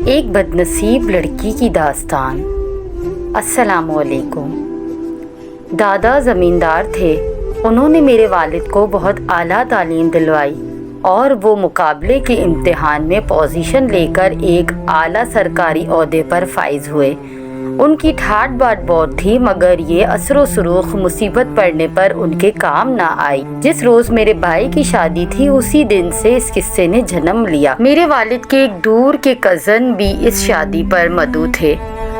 ایک بدنصیب لڑکی کی داستان۔ السلام علیکم۔ دادا زمیندار تھے۔ انہوں نے میرے والد کو بہت اعلیٰ تعلیم دلوائی اور وہ مقابلے کے امتحان میں پوزیشن لے کر ایک اعلیٰ سرکاری عہدے پر فائز ہوئے۔ ان کی ٹھاٹ باٹ بہت تھی، مگر یہ اثر و سروخ مصیبت پڑنے پر ان کے کام نہ آئی۔ جس روز میرے بھائی کی شادی تھی اسی دن سے اس قصے نے جنم لیا۔ میرے والد کے ایک دور کے کزن بھی اس شادی پر مدعو تھے۔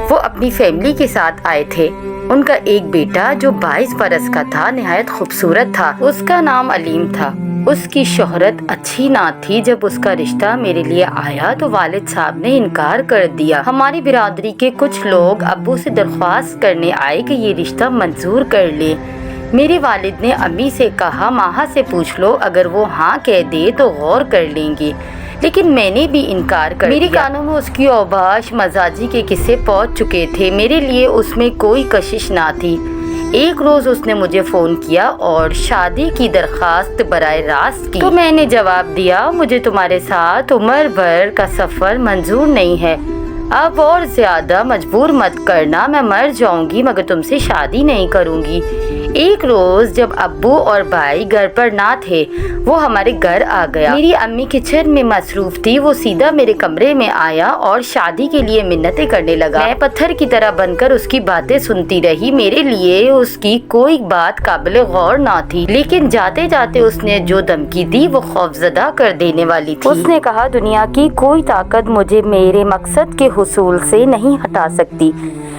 وہ اپنی فیملی کے ساتھ آئے تھے۔ ان کا ایک بیٹا جو 22 برس کا تھا نہایت خوبصورت تھا۔ اس کا نام علیم تھا۔ اس کی شہرت اچھی نہ تھی۔ جب اس کا رشتہ میرے لیے آیا تو والد صاحب نے انکار کر دیا۔ ہماری برادری کے کچھ لوگ ابو سے درخواست کرنے آئے کہ یہ رشتہ منظور کر لے۔ میرے والد نے امی سے کہا ماہا سے پوچھ لو، اگر وہ ہاں کہہ دے تو غور کر لیں گے، لیکن میں نے بھی انکار کر دیا۔ میرے کانوں میں اس کی اوباش مزاجی کے قصے پہنچ چکے تھے۔ میرے لیے اس میں کوئی کشش نہ تھی۔ ایک روز اس نے مجھے فون کیا اور شادی کی درخواست براہ راست کی، تو میں نے جواب دیا مجھے تمہارے ساتھ عمر بھر کا سفر منظور نہیں ہے۔ اب اور زیادہ مجبور مت کرنا، میں مر جاؤں گی مگر تم سے شادی نہیں کروں گی۔ ایک روز جب ابو اور بھائی گھر پر نہ تھے وہ ہمارے گھر آ گیا۔ میری امی کچن میں مصروف تھی۔ وہ سیدھا میرے کمرے میں آیا اور شادی کے لیے منتیں کرنے لگا۔ میں پتھر کی طرح بن کر اس کی باتیں سنتی رہی۔ میرے لیے اس کی کوئی بات قابل غور نہ تھی، لیکن جاتے جاتے اس نے جو دھمکی دی وہ خوفزدہ کر دینے والی تھی۔ اس نے کہا دنیا کی کوئی طاقت مجھے میرے مقصد کے حصول سے نہیں ہٹا سکتی۔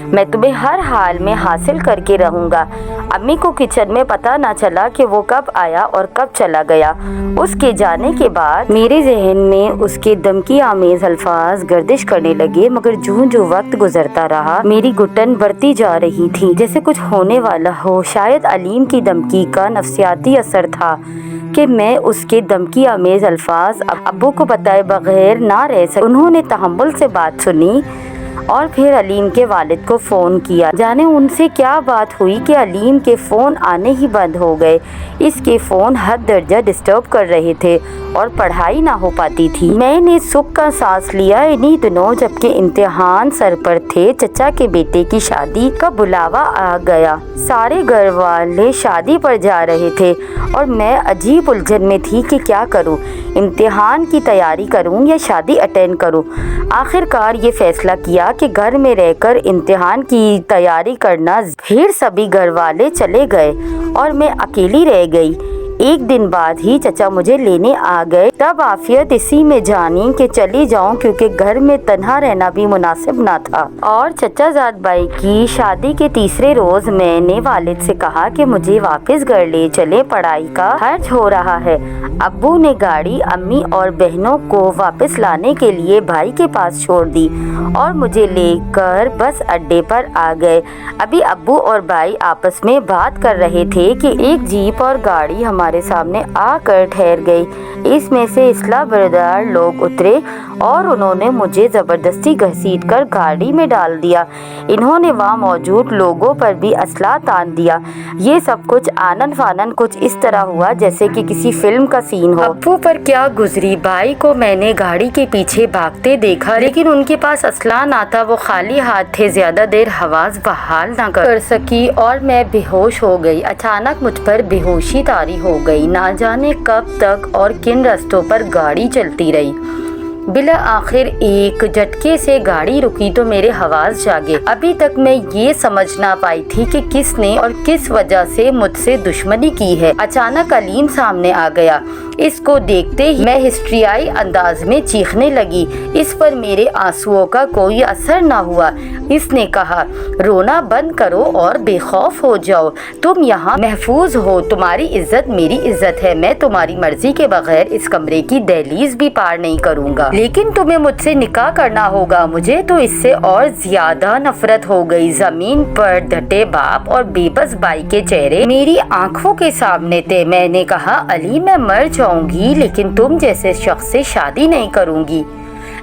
میں تمہیں ہر حال میں حاصل کر کے رہوں گا۔ امی کو کچن میں پتہ نہ چلا کہ وہ کب آیا اور کب چلا گیا۔ اس کے جانے کے بعد میرے ذہن میں اس کے دھمکی آمیز الفاظ گردش کرنے لگے، مگر جو وقت گزرتا رہا میری گھٹن بڑھتی جا رہی تھی، جیسے کچھ ہونے والا ہو۔ شاید علیم کی دھمکی کا نفسیاتی اثر تھا کہ میں اس کے دھمکی آمیز الفاظ ابو کو بتائے بغیر نہ رہ سکی۔ انہوں نے تحمل سے بات سنی اور پھر علیم کے والد کو فون کیا۔ جانے ان سے کیا بات ہوئی کہ علیم کے فون آنے ہی بند ہو گئے۔ اس کے فون حد درجہ ڈسٹرب کر رہے تھے اور پڑھائی نہ ہو پاتی تھی۔ میں نے سکھ کا سانس لیا۔ انہی دنوں جبکہ امتحان سر پر تھے چچا کے بیٹے کی شادی کا بلاوا آ گیا۔ سارے گھر والے شادی پر جا رہے تھے اور میں عجیب الجھن میں تھی کہ کیا کروں، امتحان کی تیاری کروں یا شادی اٹینڈ کروں۔ آخر کار یہ فیصلہ کیا کہ گھر میں رہ کر امتحان کی تیاری کرنا۔ پھر سبھی گھر والے چلے گئے اور میں اکیلی رہ گئی۔ ایک دن بعد ہی چچا مجھے لینے آ گئے۔ تب عافیت اسی میں جانی کہ چلی جاؤں، کیونکہ گھر میں تنہا رہنا بھی مناسب نہ تھا۔ اور چچا زاد بھائی کی شادی کے تیسرے روز میں نے والد سے کہا کہ مجھے واپس گھر لے چلے، پڑھائی کا حرج ہو رہا ہے۔ ابو نے گاڑی امی اور بہنوں کو واپس لانے کے لیے بھائی کے پاس چھوڑ دی اور مجھے لے کر بس اڈے پر آ گئے۔ ابھی ابو اور بھائی آپس میں بات کر رہے تھے کہ ایک جیپ اور گاڑی ہمارے سامنے آ کر ٹھہر گئی۔ اس میں سے اصلاح بردار لوگ اترے اور انہوں نے مجھے زبردستی گھسیٹ کر گاڑی میں ڈال دیا۔ انہوں نے وہاں موجود لوگوں پر بھی اسلحہ تان دیا۔ یہ سب کچھ آنن فانن کچھ اس طرح ہوا جیسے کہ کسی فلم کا سین ہو۔ ابو پر کیا گزری، بھائی کو میں نے گاڑی کے پیچھے بھاگتے دیکھا، لیکن ان کے پاس اسلحہ نہ تھا۔ وہ خالی ہاتھ تھے۔ زیادہ دیر حواس بحال نہ کر سکی اور میں بے ہوش ہو گئی۔ اچانک مجھ پر بے ہوشی طاری ہو گئی۔ نہ جانے کب تک اور کن رستوں پر گاڑی چلتی رہی۔ بالآخر ایک جھٹکے سے گاڑی رکی تو میرے حواس جاگے۔ ابھی تک میں یہ سمجھ نہ پائی تھی کہ کس نے اور کس وجہ سے مجھ سے دشمنی کی ہے۔ اچانک علیم سامنے آ گیا۔ اس کو دیکھتے ہی میں ہسٹریائی انداز میں چیخنے لگی۔ اس پر میرے آنسوؤں کا کوئی اثر نہ ہوا۔ اس نے کہا رونا بند کرو اور بے خوف ہو جاؤ، تم یہاں محفوظ ہو، تمہاری عزت میری عزت ہے، میں تمہاری مرضی کے بغیر اس کمرے کی دہلیز بھی پار نہیں کروں گا، لیکن تمہیں مجھ سے نکاح کرنا ہوگا۔ مجھے تو اس سے اور زیادہ نفرت ہو گئی۔ زمین پر ڈٹے باپ اور بے بس بھائی کے چہرے میری آنکھوں کے سامنے تھے۔ میں نے کہا علی میں مر جاؤں گی لیکن تم جیسے شخص سے شادی نہیں کروں گی۔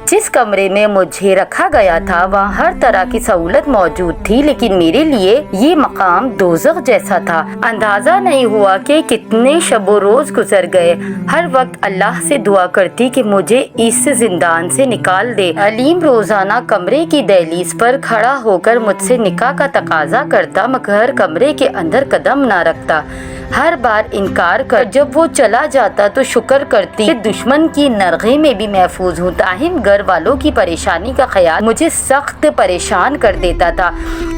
जिस कमरे में मुझे रखा गया था वहाँ हर तरह की सहूलत मौजूद थी, लेकिन मेरे लिए ये मकाम दोज़ख जैसा था। अंदाजा नहीं हुआ कि कितने शब रोज गुजर गए। हर वक्त अल्लाह से दुआ करती कि मुझे इस जिंदान से निकाल दे। अलीम रोजाना कमरे की दहलीज पर खड़ा होकर मुझसे निकाह का तकाजा करता, मगर कमरे के अंदर कदम न रखता। हर बार इनकार कर जब वो चला जाता तो शुक्र करती कि दुश्मन की नरगे में भी महफूज हूँ। ताहिम घर वालों की परेशानी का ख्याल मुझे सख्त परेशान कर देता था।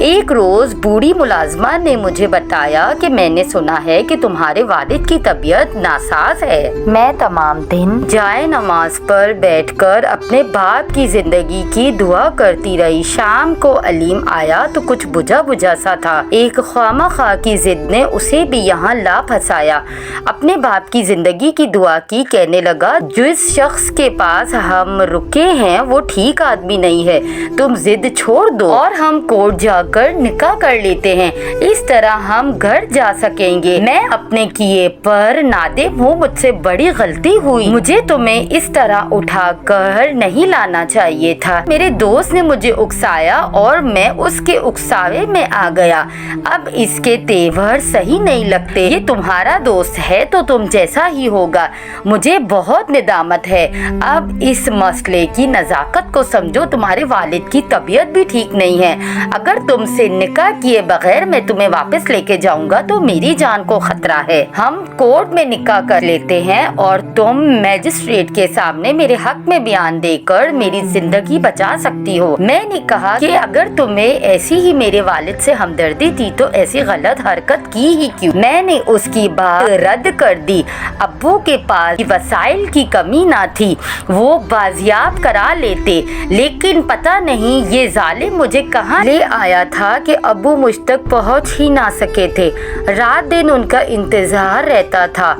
एक रोज बूढ़ी मुलाजमा ने मुझे बताया कि मैंने सुना है कि तुम्हारे वालिद की तबीयत नासाज है। मैं तमाम दिन जाए नमाज पर बैठकर अपने बाप की जिंदगी की दुआ करती रही। शाम को अलीम आया तो कुछ बुझा बुझा सा था। एक ख्वामखा की जिद ने उसे भी यहाँ ला फंसाया। अपने बाप की जिंदगी की दुआ की, कहने लगा जिस शख्स के पास हम रुके हैं वो ठीक आदमी नहीं है, तुम जिद छोड़ दो और हम कोर्ट जाकर निकाह कर लेते हैं, इस तरह हम घर जा सकेंगे। मैं अपने किए पर नादिम हूँ, मुझसे बड़ी गलती हुई, मुझे तुम्हें इस तरह उठाकर नहीं लाना चाहिए था। मेरे दोस्त ने मुझे उकसाया और मैं उसके उकसावे में आ गया। अब इसके तेवर सही नहीं लगते। ये तुम्हारा दोस्त है तो तुम जैसा ही होगा। मुझे बहुत निदामत है। अब इस मसले की नज़ाकत को समझो। तुम्हारे वालिद की तबीयत भी ठीक नहीं है। अगर तुमसे निकाह किए बगैर मैं तुम्हें वापस लेके जाऊंगा तो मेरी जान को खतरा है। हम कोर्ट में निकाह कर लेते हैं और तुम मैजिस्ट्रेट के सामने मेरे हक में बयान देकर मेरी जिंदगी बचा सकती हो। मैंने कहा कि अगर तुम्हें ऐसी ही मेरे वालिद से हमदर्दी थी तो ऐसी गलत हरकत की ही क्यों। मैंने उसकी बात रद्द कर दी। अब्बू के पास वसाइल की कमी ना थी, वो बाजियाब करा लेते, लेकिन पता नहीं ये जालिम मुझे कहाँ ले आया था कि अब्बू मुझ तक पहुँच ही ना सके थे। रात दिन उनका इंतजार रहता था।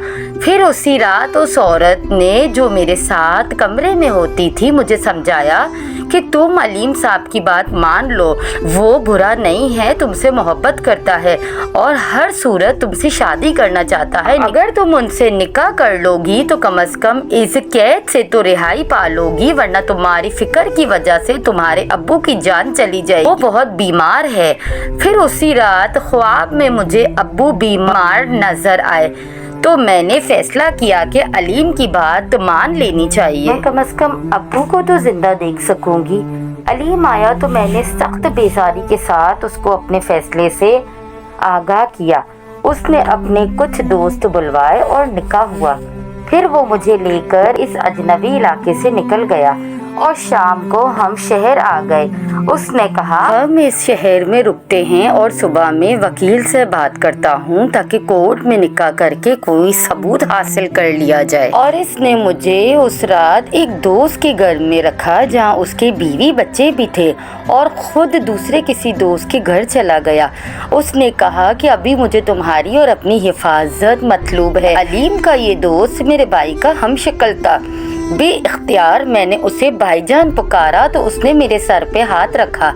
फिर उसी रात उस औरत ने जो मेरे साथ कमरे में होती थी मुझे समझाया कि तुम अलीम साहब की बात मान लो, वो बुरा नहीं है, तुमसे मोहब्बत करता है और हर सूरत तुमसे शादी करना चाहता है। अगर तुम उनसे निकाह कर लोगी तो कम से कम इस कैद से तो रिहाई पा लोगी, वरना तुम्हारी फिक्र की वजह से तुम्हारे अब्बू की जान चली जाएगी, वो बहुत बीमार है। फिर उसी रात ख्वाब में मुझे अब्बू बीमार नजर आए तो मैंने फैसला किया कि अलीम की बात मान लेनी चाहिए। मैं कम से कम अब्बू को तो जिंदा देख सकूंगी। अलीम आया तो मैंने सख्त बेजारी के साथ उसको अपने फैसले से आगाह किया। उसने अपने कुछ दोस्त बुलवाए और निकाह हुआ। फिर वो मुझे लेकर इस अजनबी इलाके से निकल गया और शाम को हम शहर आ गए। उसने कहा हम इस शहर में रुकते हैं और सुबह में वकील से बात करता हूँ ताकि कोर्ट में निकाह करके कोई सबूत हासिल कर लिया जाए। और इसने मुझे उस रात एक दोस्त के घर में रखा जहाँ उसके बीवी बच्चे भी थे और खुद दूसरे किसी दोस्त के घर चला गया। उसने कहा कि अभी मुझे तुम्हारी और अपनी हिफाजत मतलूब है। अलीम का ये दोस्त मेरे भाई का हमशक्ल था। बेइख्तियार मैंने उसे भाईजान पुकारा तो उसने मेरे सर पे हाथ रखा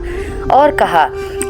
और कहा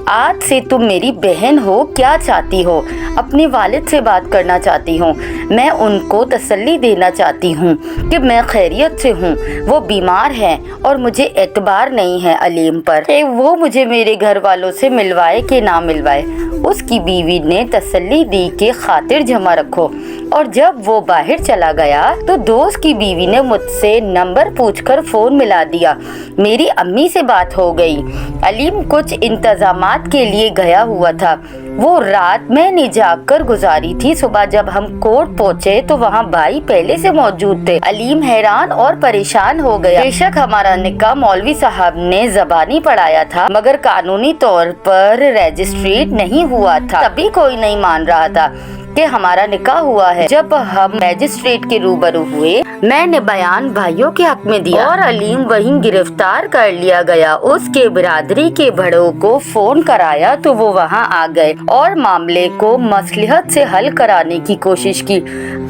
आज से तुम मेरी बहन हो, क्या चाहती हो? अपने वालिद से बात करना चाहती हूँ। मैं उनको तसल्ली देना चाहती हूँ कि मैं खैरियत से हूँ। वो बीमार हैं और मुझे एतबार नहीं है अलीम पर। वो मुझे मेरे घर वालों से मिलवाए कि ना मिलवाए। उसकी बीवी ने तसल्ली दी कि खातिर जमा रखो और जब वो बाहर चला गया तो दोस्त की बीवी ने मुझसे नंबर पूछकर फोन मिला दिया। मेरी अम्मी से बात हो गई। अलीम कुछ इंतजामात के लिए गया हुआ था। वो रात मैंने जाकर गुजारी थी। सुबह जब हम कोर्ट पहुँचे तो वहाँ भाई पहले से मौजूद थे। अलीम हैरान और परेशान हो गया। बेशक हमारा निकाह मौलवी साहब ने ज़बानी पढ़ाया था मगर कानूनी तौर पर रजिस्ट्रेट नहीं हुआ था। तभी कोई नहीं मान रहा था कि हमारा निकाह हुआ है। जब हम मैजिस्ट्रेट के रूबरू हुए मैंने बयान भाइयों के हक में दिया और अलीम वहीं गिरफ्तार कर लिया गया। उसके बिरादरी के बड़ों को फोन कराया तो वो वहां आ गए और मामले को मसलहत से हल कराने की कोशिश की।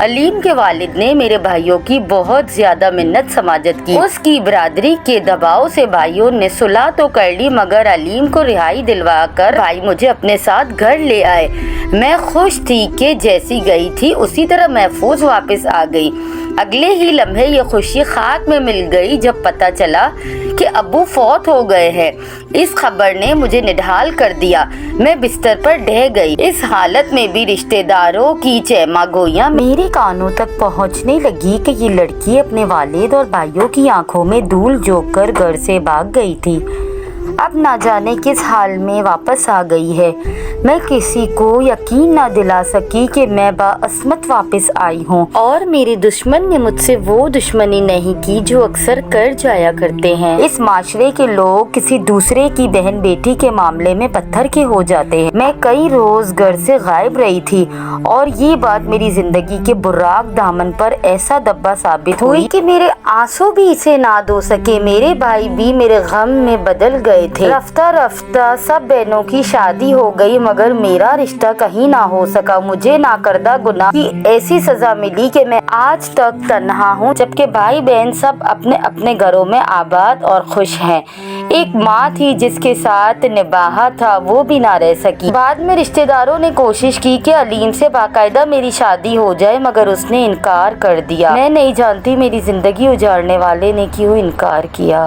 अलीम के वालिद ने मेरे भाइयों की बहुत ज्यादा मिन्नत समाजत की। उसकी बिरादरी के दबाव से भाइयों ने सुलह तो कर ली मगर अलीम को रिहाई दिलवा कर भाई मुझे अपने साथ घर ले आए। मैं खुश थी कि जैसी गई थी उसी तरह महफूज वापस आ गई। अगले ही लम्हे ये खुशी खाक में मिल गई जब पता चला कि अब्बू फौत हो गए हैं। इस खबर ने मुझे निढाल कर दिया। मैं बिस्तर पर ढह गई। इस हालत में भी रिश्तेदारों की चहमा गोइयां मेरे कानों तक पहुंचने लगी कि ये लड़की अपने वालिद और भाइयों की आंखों में धूल झोंक कर घर से भाग गई थी। अब ना जाने किस हाल में वापस आ गई है। मैं किसी को यकीन ना दिला सकी कि मैं बाअस्मत वापस आई हूँ और मेरे दुश्मन ने मुझसे वो दुश्मनी नहीं की जो अक्सर कर जाया करते हैं। इस माशरे के लोग किसी दूसरे की बहन बेटी के मामले में पत्थर के हो जाते हैं। मैं कई रोज घर से गायब रही थी और ये बात मेरी जिंदगी के बुर्राक दामन पर ऐसा दब्बा साबित हुई कि मेरे आंसू भी इसे ना धो सके। मेरे भाई भी मेरे गम में बदल गए थे। रफ्ता रफ्ता सब बहनों की शादी हो गई मगर मेरा रिश्ता कहीं ना हो सका। मुझे ना करदा गुनाह की ऐसी सजा मिली कि मैं आज तक तन्हा हूँ, जबकि भाई बहन सब अपने अपने घरों में आबाद और खुश हैं। एक माँ थी जिसके साथ निभाहा था वो भी ना रह सकी। बाद में रिश्तेदारों ने कोशिश की कि अलीम से बाकायदा मेरी शादी हो जाए मगर उसने इनकार कर दिया। मैं नहीं जानती मेरी जिंदगी उजाड़ने वाले ने क्यों इनकार किया।